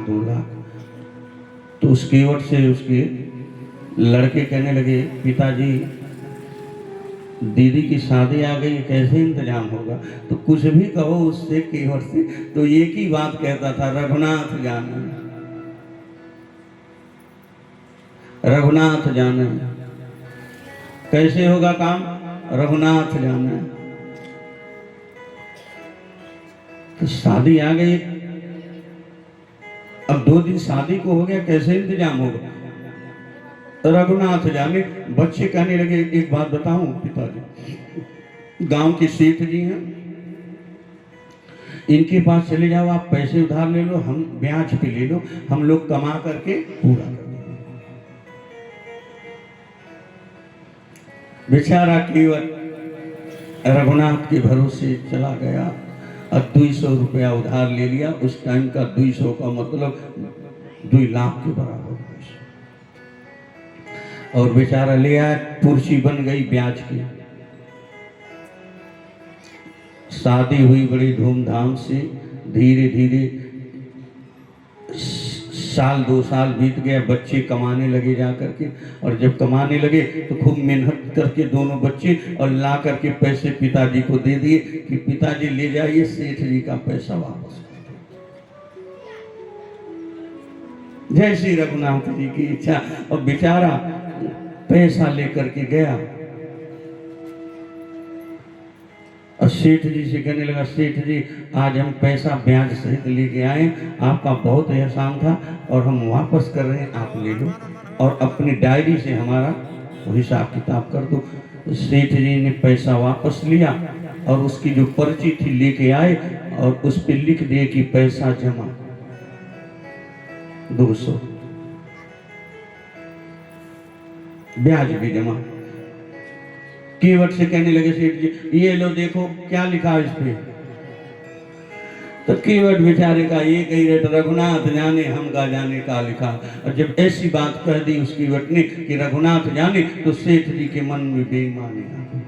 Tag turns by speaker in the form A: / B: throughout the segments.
A: 2 लाख। तो उस कीवट से उसके लड़के कहने लगे, पिताजी दीदी की शादी आ गई, कैसे इंतजाम होगा? तो कुछ भी कहो उससे कीवट से, तो एक ही बात कहता था, रघुनाथ जाने, रघुनाथ जाने। कैसे होगा काम? रघुनाथ जाने। तो शादी आ गई, अब 2 दिन शादी को हो गया, कैसे इंतजाम होगा? रघुनाथ जाने। बच्चे कहने लगे, एक बात बताऊं पिताजी, गांव के सेठ जी हैं, इनके पास चले जाओ, आप पैसे उधार ले लो, हम ब्याज पे ले लो, हम लोग कमा करके पूरा कर देंगे। बेचारा केवल रघुनाथ के भरोसे चला गया और 200 रुपया उधार ले लिया। उस टाइम का 200 का मतलब 2 लाख के बराबर। और बेचारा ले आया, पुर्सी बन गई ब्याज की। शादी हुई बड़ी धूमधाम से। धीरे धीरे 1-2 साल बीत गया, बच्चे कमाने लगे जा करके। और जब कमाने लगे तो खूब मेहनत करके दोनों बच्चे और ला करके पैसे पिताजी को दे दिए कि पिताजी ले जाइए, सेठ जी का पैसा वापस। जय श्री रघुनाथ जी की इच्छा। और बेचारा पैसा लेकर के गया और सेठ जी से कहने लगा, सेठ जी आज हम पैसा ब्याज सहित लेके आए, आपका बहुत एहसान था और हम वापस कर रहे हैं, आप ले लो और अपनी डायरी से हमारा हिसाब किताब कर दो। सेठ जी ने पैसा वापस लिया और उसकी जो पर्ची थी लेके आए और उस पर लिख दिए कि पैसा जमा 200, ब्याज भी जमा। कीवट से कहने लगे, सेठ जी ये लो देखो क्या लिखा इस पे। तो कीवट बेचारे का ये कही रेट, रघुनाथ जाने हम का जाने का लिखा। और जब ऐसी बात कह दी उस कीवट ने कि रघुनाथ जाने, तो सेठ जी के मन में बेईमानी आ गई।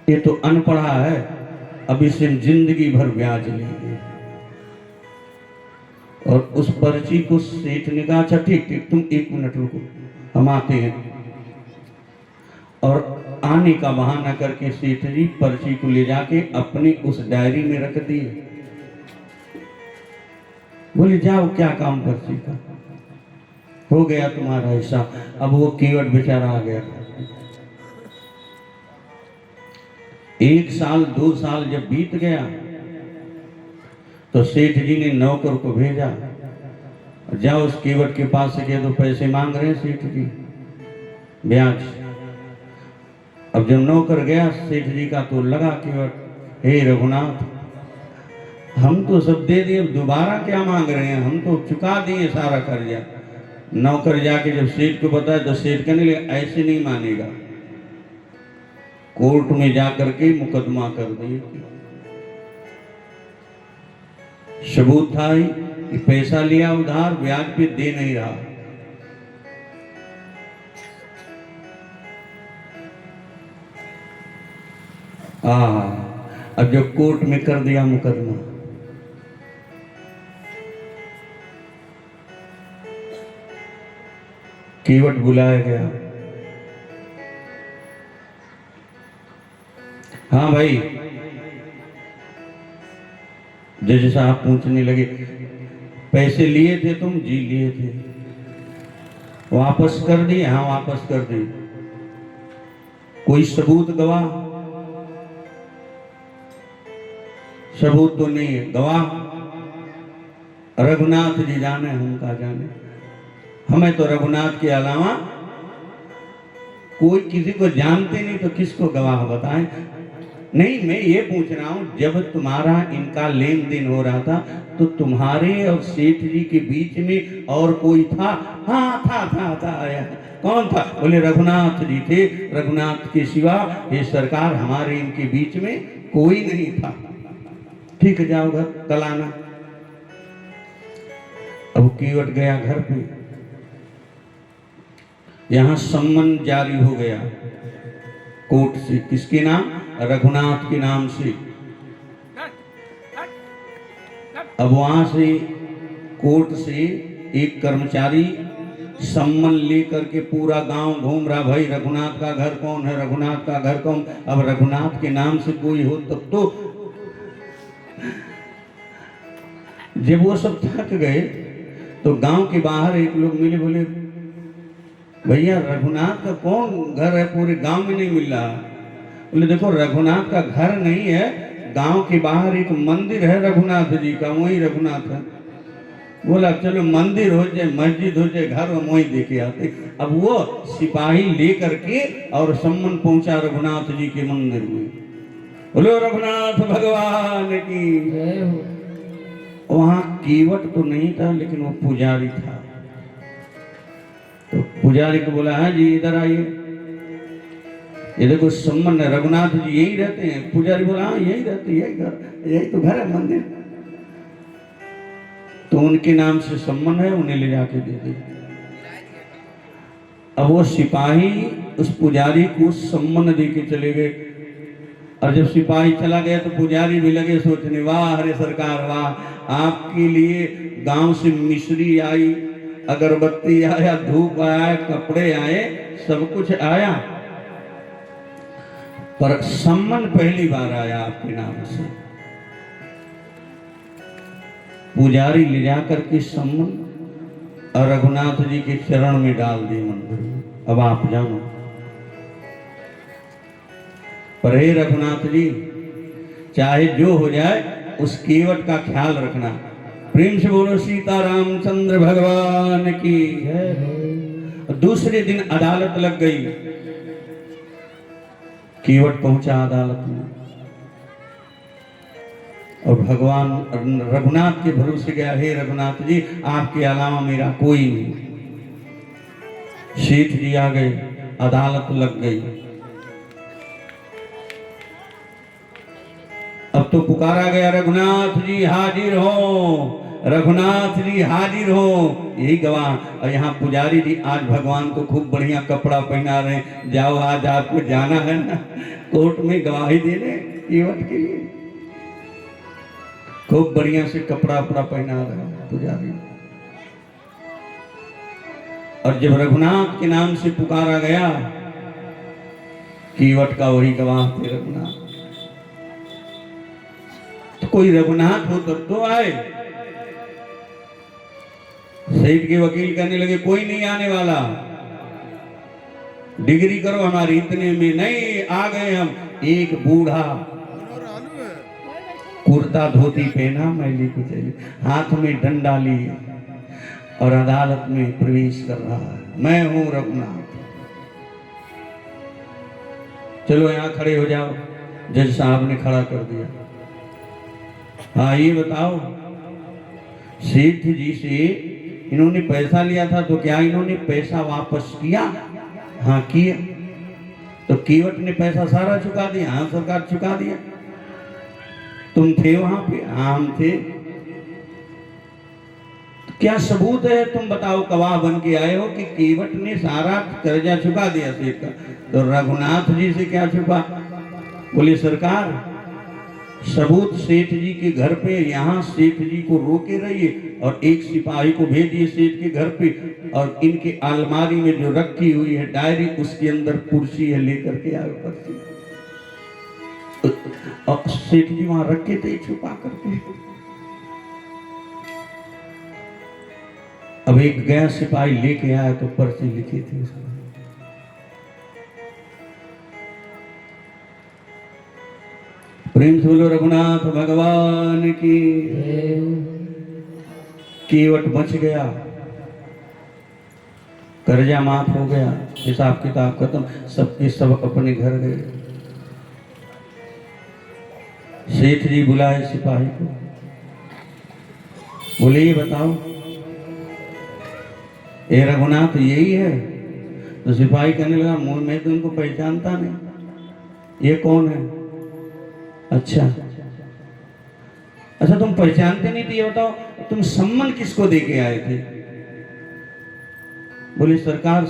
A: ये तो अनपढ़ा है, अब इसे जिंदगी भर ब्याज लेंगे। और उस पर्ची को सेठ ने कहा, अच्छा ठीक ठीक, तुम 1 मिनट रुको, हम आते हैं। और आने का बहाना करके सेठ जी पर्ची को ले जाके अपनी उस डायरी में रख दिए। बोले जाओ क्या काम पर्ची का, हो गया तुम्हारा हिसाब। अब वो कीवट बेचारा आ गया। 1 साल 2 साल जब बीत गया तो सेठ जी ने नौकर को भेजा, जाओ उस कीवट के पास से कह दो पैसे मांग रहे हैं सेठ जी ब्याज। अब जब नौकर गया सेठ जी का तो लगा कीवट, हे रघुनाथ हम तो सब दे दिए, दोबारा क्या मांग रहे हैं, हम तो चुका दिए सारा कर्जा। नौकर जाके जब सेठ को बताया तो सेठ कहने लगे, ऐसे नहीं मानेगा, कोर्ट में जाकर के मुकदमा कर दिए। सबूत था ही कि पैसा लिया उधार, ब्याज पे दे नहीं रहा। अब जो कोर्ट में कर दिया मुकदमा, कीवट बुलाया गया। हाँ भाई, जज साहब पूछने लगे, पैसे लिए थे तुम? जी लिए थे। वापस कर दिए? हाँ वापस कर दिए। कोई सबूत गवाह? सबूत तो नहीं है। गवाह रघुनाथ जी जाने हम का जाने, हमें तो रघुनाथ के अलावा कोई किसी को जानते नहीं, तो किसको गवाह बताएं। नहीं, मैं ये पूछ रहा हूं, जब तुम्हारा इनका लेन देन हो रहा था तो तुम्हारे और सेठ जी के बीच में और कोई था? हाँ था आया। कौन था? बोले रघुनाथ जी थे, रघुनाथ के सिवा ये सरकार हमारे इनके बीच में कोई नहीं था। ठीक है जाओ घर, कल आना। अब कीवट गया घर पे, यहां सम्मन जारी हो गया कोर्ट से। किसके नाम? रघुनाथ के नाम से। अब वहां से कोर्ट से एक कर्मचारी सम्मन लेकर के पूरा गांव घूम रहा, भाई रघुनाथ का घर कौन है, रघुनाथ का घर कौन। अब रघुनाथ के नाम से कोई हो तब तो। जब वो सब थक गए तो गांव के बाहर एक लोग मिले, बोले भैया रघुनाथ का कौन घर है, पूरे गांव में नहीं मिल रहा। बोले देखो रघुनाथ का घर नहीं है, गांव के बाहर एक मंदिर है रघुनाथ जी का, वही रघुनाथ है। बोला चलो मंदिर हो जाए, मस्जिद हो जाए, घर हम वहीं देखे आते। अब वो सिपाही लेकर के और सम्मन पहुंचा रघुनाथ जी के मंदिर में। बोलो रघुनाथ भगवान की जय हो। वहां कीवट तो नहीं था, लेकिन वो पुजारी था। तो पुजारी को बोला हाँ जी इधर आइए, ये देखो सम्मन है, रघुनाथ जी यही रहते हैं। पुजारी बोला हाँ यही रहते, यही घर, यही तो घर है मंदिर। तो उनके नाम से सम्मन है, उन्हें ले जाके दे दी। अब वो सिपाही उस पुजारी को सम्मन दे के चले गए। और जब सिपाही चला गया तो पुजारी भी लगे सोचने, वाह हरे सरकार वाह, आपके लिए गांव से मिश्री आई, अगरबत्ती आया, धूप आया, कपड़े आए, सब कुछ आया, पर सम्मन पहली बार आया आपके नाम से। पुजारी ले जाकर के सम्मन और रघुनाथ जी के चरण में डाल दी मंदिर में। अब आप जानो, पर हे रघुनाथ जी चाहे जो हो जाए उस कीवट का ख्याल रखना। प्रेम से बोलो सीता रामचंद्र भगवान की जय। दूसरे दिन अदालत लग गई, कीवट पहुंचा अदालत में और भगवान रघुनाथ के भरोसे गया, हे रघुनाथ जी आपके अलावा मेरा कोई नहीं। सेठ जी आ गए, अदालत लग गई। अब तो पुकारा गया रघुनाथ जी हाजिर हो, रघुनाथ जी हाजिर हो, यही गवाह। और यहाँ पुजारी जी आज भगवान को खूब बढ़िया कपड़ा पहना रहे, जाओ आज आपको जाना है ना कोर्ट में गवाही देने कीवट के लिए। खूब बढ़िया से कपड़ा वपड़ा पहना रहे पुजारी। और जब रघुनाथ के नाम से पुकारा गया, कीवट का वही गवाह थे रघुनाथ। तो कोई रघुनाथ हो तब तो आए। सेठ के वकील कहने लगे कोई नहीं आने वाला, डिग्री करो हमारी इतने में। नहीं, आ गए हम। एक बूढ़ा कुर्ता धोती पहना, मैली कुचैली, हाथ में डंडा लिए और अदालत में प्रवेश कर रहा है। मैं हूं रघुनाथ, चलो यहां खड़े हो जाओ। जज साहब ने खड़ा कर दिया। हाँ ये बताओ, सेठ जी से इन्होंने पैसा लिया था तो क्या इन्होंने पैसा वापस किया? हाँ किया। तो कीवट ने पैसा सारा चुका दिया? हाँ सरकार चुका दिया। तुम थे वहां पे? हाँ हम थे। तो क्या सबूत है तुम बताओ, गवाह बन के आए हो कि कीवट ने सारा कर्जा चुका दिया सेठ का? तो रघुनाथ जी से क्या छुपा? बोले सरकार सबूत सेठ जी के घर पे, यहाँ सेठ जी को रोके रहिए और एक सिपाही को भेजिए सेठ के घर पे, और इनके अलमारी में जो रखी हुई है डायरी, उसके अंदर कुर्सी है, लेकर के आए पर्ची। और सेठ जी वहां रखे थे छुपा करके। अब एक गया सिपाही लेके आया तो पर्ची लिखी थी उसमें। प्रेम से बोलो रघुनाथ भगवान की। कीवट बच गया, कर्जा माफ हो गया, हिसाब किताब खत्म, सबके सब अपने घर गए। सेठ जी बुलाए सिपाही को, बोले ये बताओ ये रघुनाथ यही है? तो सिपाही कहने लगा मैं तो इनको पहचानता नहीं, ये कौन है? अच्छा अच्छा तुम पहचानते नहीं थे, ये बताओ तुम सम्मन किसको दे के आए थे? बोले सरकार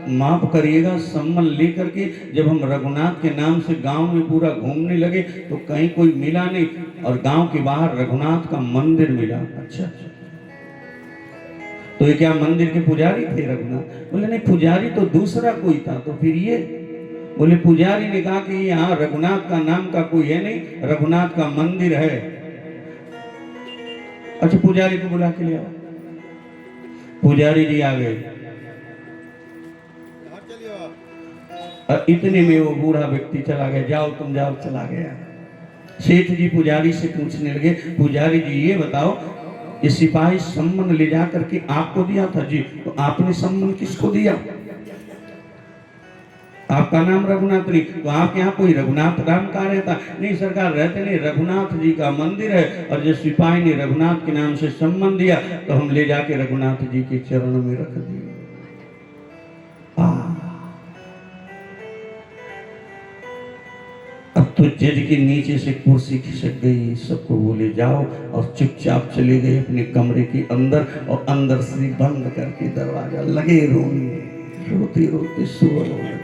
A: माफ करिएगा, सम्मान लेकर के जब हम रघुनाथ के नाम से गांव में पूरा घूमने लगे तो कहीं कोई मिला नहीं, और गांव के बाहर रघुनाथ का मंदिर मिला। अच्छा, तो ये क्या मंदिर के पुजारी थे रघुनाथ? बोले नहीं, पुजारी तो दूसरा कोई था। तो फिर ये बोले, पुजारी ने कहा कि यहाँ रघुनाथ का नाम का कोई है नहीं, रघुनाथ का मंदिर है। अच्छा, पुजारी को बुला के ले आओ। पुजारी जी आ गए, और इतने में वो बूढ़ा व्यक्ति चला गया। जाओ तुम जाओ, चला गया। सेठ जी पुजारी से पूछने लगे, पुजारी जी ये बताओ, ये सिपाही सम्मन ले जा करके आपको दिया था? जी। तो आपने सम्मन किसको दिया? आपका नाम रघुनाथ नहीं, तो आपके यहाँ कोई रघुनाथ राम का रहता? नहीं सरकार, रहते नहीं, रघुनाथ जी का मंदिर है, और जो सिपाही ने रघुनाथ के नाम से सम्मान दिया तो हम ले जाके रघुनाथ जी के चरणों में रख दिए। अब तो जज के नीचे से कुर्सी खिसक गई, सबको बोले जाओ, और चुपचाप चले गए अपने कमरे के अंदर, और अंदर से बंद करके दरवाजा लगे रोने, रोते रोते सुबह हो गए।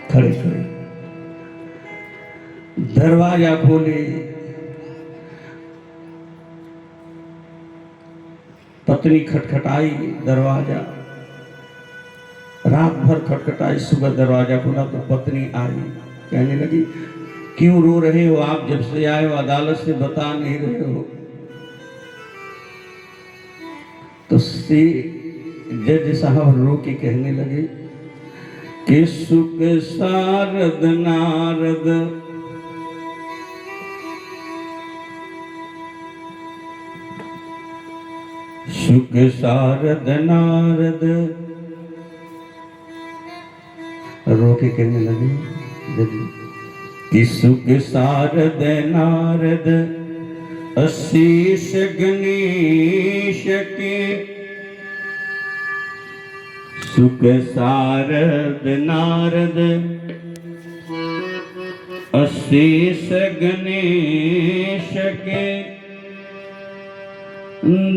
A: खड़े खड़े दरवाजा खोले, पत्नी खटखटाई दरवाजा, रात भर खटखटाई, सुबह दरवाजा खुला तो पत्नी आई, कहने लगी क्यों रो रहे हो आप? जब से आए हो अदालत से बता नहीं रहे हो। तो से जज साहब रो के कहने लगे कि सुख सारद नारद सुख सारद नारद, रो के कहने लगे कि सुख सारद नारद अशीष गणेश के, सुख सारद नारद अशीष गणेश के,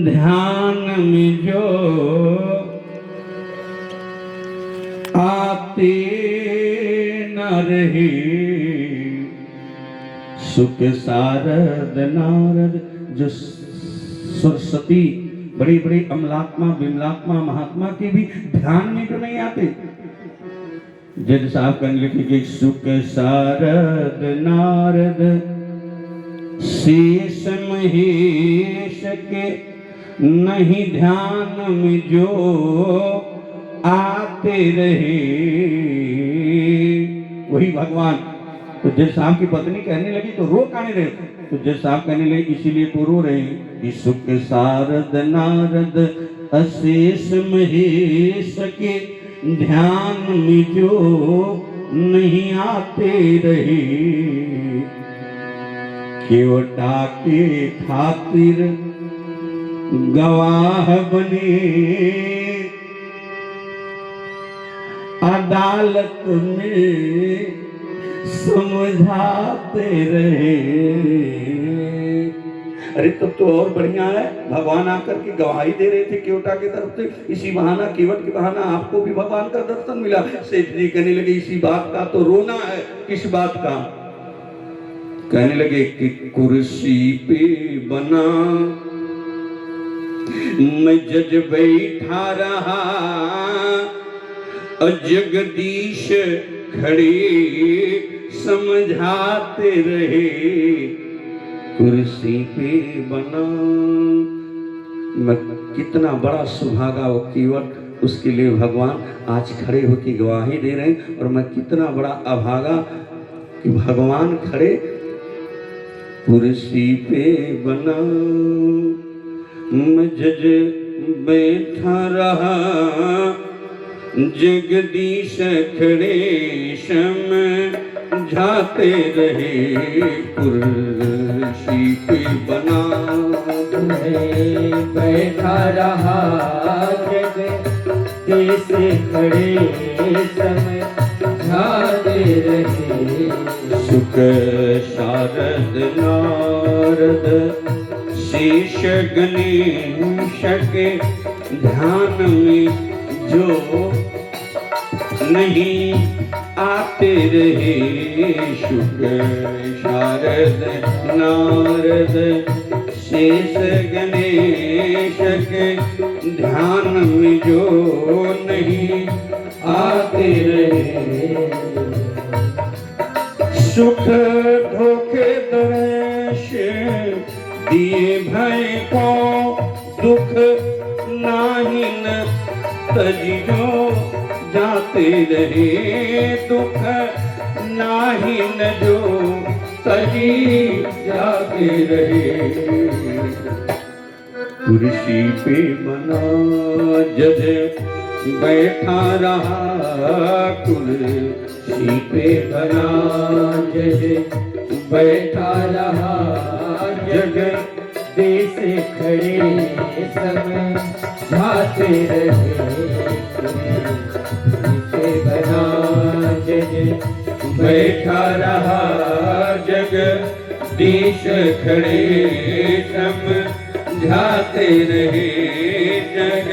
A: ध्यान में जो आते न रहे, सुख सारद नारद। जो सरस्वती बड़ी बड़ी अमलात्मा विमलात्मा महात्मा के भी ध्यान में तो नहीं आते। जज साहब कहने लगे कि सुख सारद नारद शेष महेश के, नहीं ध्यान में जो आते रहे, वही भगवान। तो जज साहब की पत्नी कहने लगी तो रो काहे रहे? तो जज साहब कहने लगे इसीलिए तो रो रहे हैं कि सुख सारद नारद अशेष महेश के, ध्यान में जो नहीं आते रहे, केवटा के खातिर गवाह बने, अदालत में समझाते रहे। अरे तब तो और बढ़िया है, भगवान आकर के गवाही दे रहे थे केवटा की तरफ से, इसी बहाना केवट के बहाना आपको भी भगवान का दर्शन मिला। सेठ जी कहने लगे इसी बात का तो रोना है। किस बात का? कहने लगे कि कुर्सी पे बना मैं जज बैठा रहा, जगदीश खड़े समझाते रहे, कुर्सी पे बना। मैं कितना बड़ा सुभागा वो केवट, उसके लिए भगवान आज खड़े होकर गवाही दे रहे हैं। और मैं कितना बड़ा अभागा कि भगवान खड़े कुर्सी पे बना मैं जज बैठा रहा, जगदीश खड़े समझाते रहे, कुर्सी पे बना
B: बैठा रहा, जगदीश खड़े समझाते रहे,
A: सुख शारद नारद शेष गणेश के, ध्यान में जो नहीं आते रहे शुक्र शारद नारद शेष गणेश के ध्यान में जो नहीं आते रहे सुख धोखे दर्श दिए भय को दुख नाही न तजियो जाते रहे दुख नाही न जो तजी जाते रहे कुर्सी पे बना जज बैठा रहा कुर्सी पे बना जज बैठा रहा जग
B: देश खड़े सब जाते रहे से बना जज
A: बैठा रहा जग देश खड़े समझाते रहे जग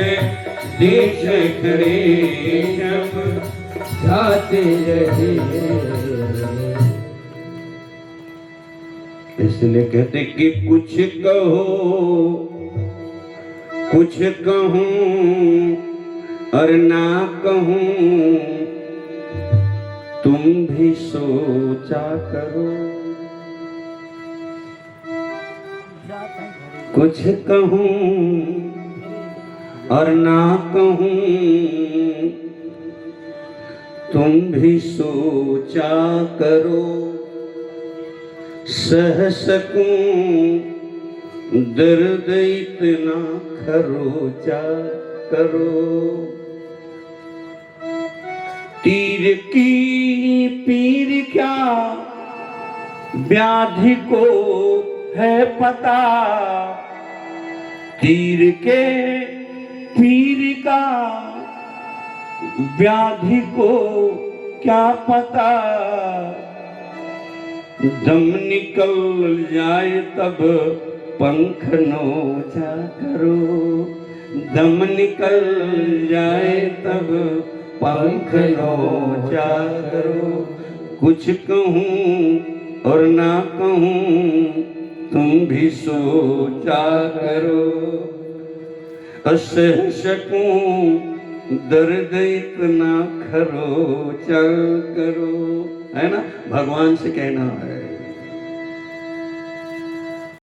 A: देश खड़े
B: जाते रहे।
A: इसलिए कहते कि कुछ कहो कुछ कहूं और ना कहूं तुम भी सोचा करो कुछ कहूं और ना कहूं तुम भी सोचा करो सह सकूं दर्द इतना खरोचा करो तीर की पीर क्या व्याधि को है पता तीर के पीर का व्याधि को क्या पता दम निकल जाए तब पंख नोचा करो दम निकल जाए तब पंख नोचा करो कुछ कहूं और ना कहूं तुम भी सोचा करो असह सकूं दर्द इतना खरोचा करो है ना भगवान से कहना है